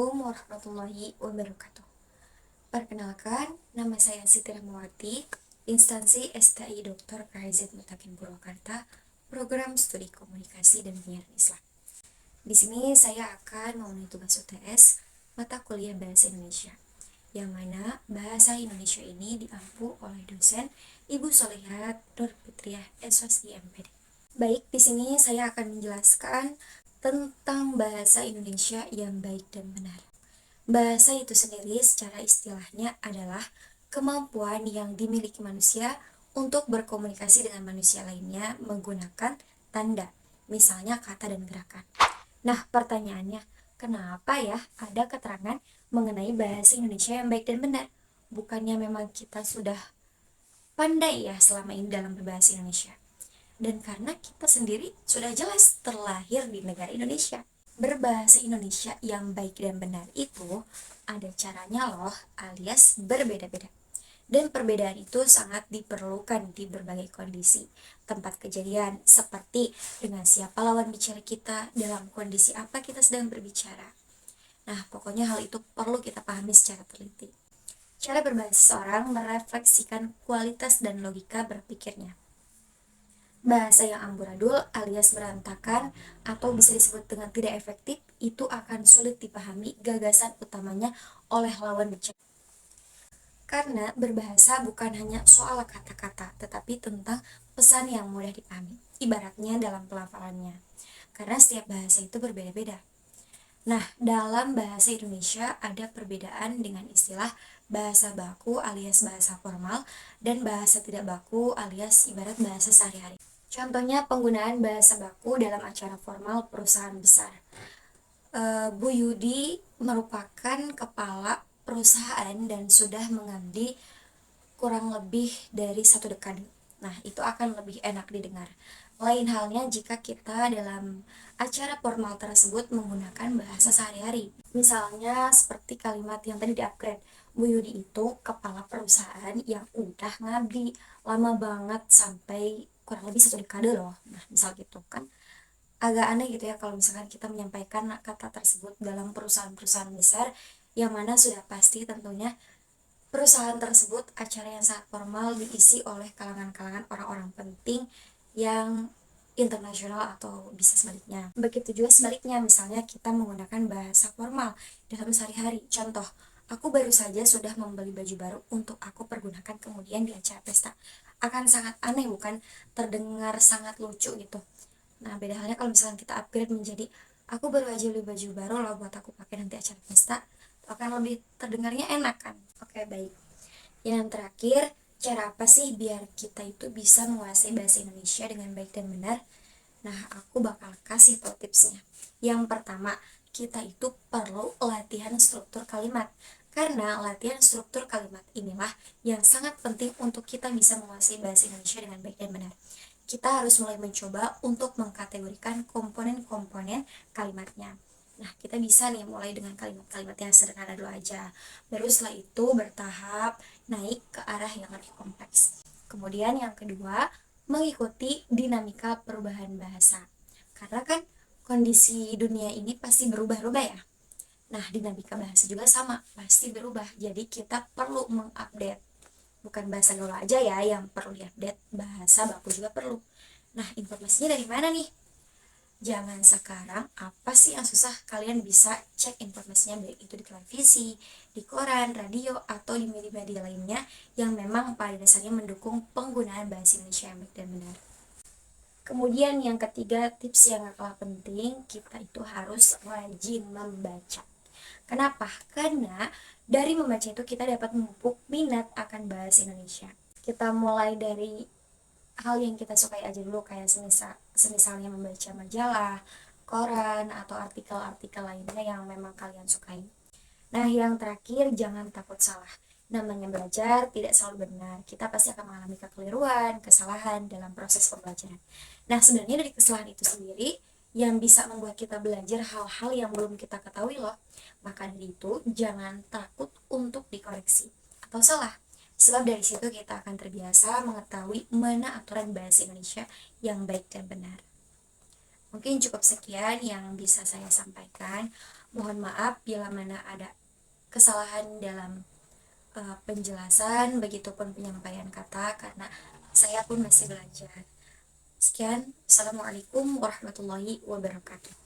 Assalamualaikum warahmatullahi wabarakatuh. Perkenalkan, nama saya Siti Rahmawati, instansi STI Dr. KHZ Mutakin Purwakarta, program studi komunikasi dan penyiaran Islam. Di sini saya akan memenuhi tugas UTS mata kuliah Bahasa Indonesia, yang mana Bahasa Indonesia ini diampu oleh dosen Ibu Solihat Nur Fitriah SOSI MPD. Baik, di sini saya akan menjelaskan tentang bahasa Indonesia yang baik dan benar. Bahasa itu sendiri secara istilahnya adalah kemampuan yang dimiliki manusia untuk berkomunikasi dengan manusia lainnya menggunakan tanda, misalnya kata dan gerakan. Nah, pertanyaannya, kenapa ya ada keterangan mengenai bahasa Indonesia yang baik dan benar? Bukannya memang kita sudah pandai ya selama ini dalam berbahasa Indonesia? Dan karena kita sendiri sudah jelas terlahir di negara Indonesia. Berbahasa Indonesia yang baik dan benar itu ada caranya loh, alias berbeda-beda. Dan perbedaan itu sangat diperlukan di berbagai kondisi, tempat kejadian, seperti dengan siapa lawan bicara kita, dalam kondisi apa kita sedang berbicara. Nah, pokoknya hal itu perlu kita pahami secara teliti. Cara berbahasa seseorang merefleksikan kualitas dan logika berpikirnya. Bahasa yang amburadul alias berantakan atau bisa disebut dengan tidak efektif itu akan sulit dipahami gagasan utamanya oleh lawan bicara. Karena berbahasa bukan hanya soal kata-kata, tetapi tentang pesan yang mudah dipahami, ibaratnya dalam pelafalannya. Karena setiap bahasa itu berbeda-beda. Nah, dalam bahasa Indonesia ada perbedaan dengan istilah bahasa baku alias bahasa formal dan bahasa tidak baku alias ibarat bahasa sehari-hari. Contohnya penggunaan bahasa baku dalam acara formal perusahaan besar. Bu Yudi merupakan kepala perusahaan dan sudah mengabdi kurang lebih dari 1 dekade. Nah, itu akan lebih enak didengar. Lain halnya jika kita dalam acara formal tersebut menggunakan bahasa sehari-hari. Misalnya seperti kalimat yang tadi di-upgrade. Bu Yudi itu kepala perusahaan yang udah ngabdi lama banget sampai kurang lebih 1 dekade loh. Nah, misal gitu kan agak aneh gitu ya kalau misalkan kita menyampaikan kata tersebut dalam perusahaan-perusahaan besar yang mana sudah pasti tentunya perusahaan tersebut acara yang sangat formal diisi oleh kalangan-kalangan orang-orang penting yang internasional atau bisa sebaliknya. Begitu juga sebaliknya, misalnya kita menggunakan bahasa formal dalam sehari-hari. Contoh, aku baru saja sudah membeli baju baru untuk aku pergunakan kemudian di acara pesta. Akan sangat aneh bukan? Terdengar sangat lucu gitu. Nah, beda halnya kalau misalnya kita upgrade menjadi aku baru aja beli baju baru loh buat aku pakai nanti acara pesta, akan lebih terdengarnya enak kan. Oke, baik. Yang terakhir, cara apa sih biar kita itu bisa menguasai bahasa Indonesia dengan baik dan benar? Nah, aku bakal kasih tau tipsnya. Yang pertama, kita itu perlu latihan struktur kalimat. Karena latihan struktur kalimat inilah yang sangat penting untuk kita bisa menguasai bahasa Indonesia dengan baik dan benar. Kita harus mulai mencoba untuk mengkategorikan komponen-komponen kalimatnya. Nah, kita bisa nih mulai dengan kalimat-kalimat yang sederhana dulu aja. Baru setelah itu bertahap naik ke arah yang lebih kompleks. Kemudian yang kedua, mengikuti dinamika perubahan bahasa. Karena kan kondisi dunia ini pasti berubah-ubah ya. Nah, dinamika bahasa juga sama, pasti berubah. Jadi kita perlu mengupdate. Bukan bahasa gaul aja ya yang perlu diupdate, bahasa baku juga perlu. Nah, informasinya dari mana nih? Zaman sekarang, apa sih yang susah? Kalian bisa cek informasinya baik itu di televisi, di koran, radio, atau di media-media lainnya yang memang pada dasarnya mendukung penggunaan bahasa Indonesia yang baik dan benar. Kemudian yang ketiga, tips yang gak kalah penting, kita itu harus rajin membaca. Kenapa? Karena dari membaca itu kita dapat memupuk minat akan bahasa Indonesia. Kita mulai dari hal yang kita sukai aja dulu, kayak semisalnya membaca majalah, koran, atau artikel-artikel lainnya yang memang kalian sukai. Nah, yang terakhir, jangan takut salah. Namanya belajar tidak selalu benar. Kita pasti akan mengalami kekeliruan, kesalahan dalam proses pembelajaran. Nah, sebenarnya dari kesalahan itu sendiri yang bisa membuat kita belajar hal-hal yang belum kita ketahui loh. Maka dari itu, jangan takut untuk dikoreksi atau salah. Sebab dari situ kita akan terbiasa mengetahui mana aturan bahasa Indonesia yang baik dan benar. Mungkin cukup sekian yang bisa saya sampaikan. Mohon maaf bila mana ada kesalahan dalam penjelasan, begitupun penyampaian kata, karena saya pun masih belajar. Sekian, Assalamualaikum warahmatullahi wabarakatuh.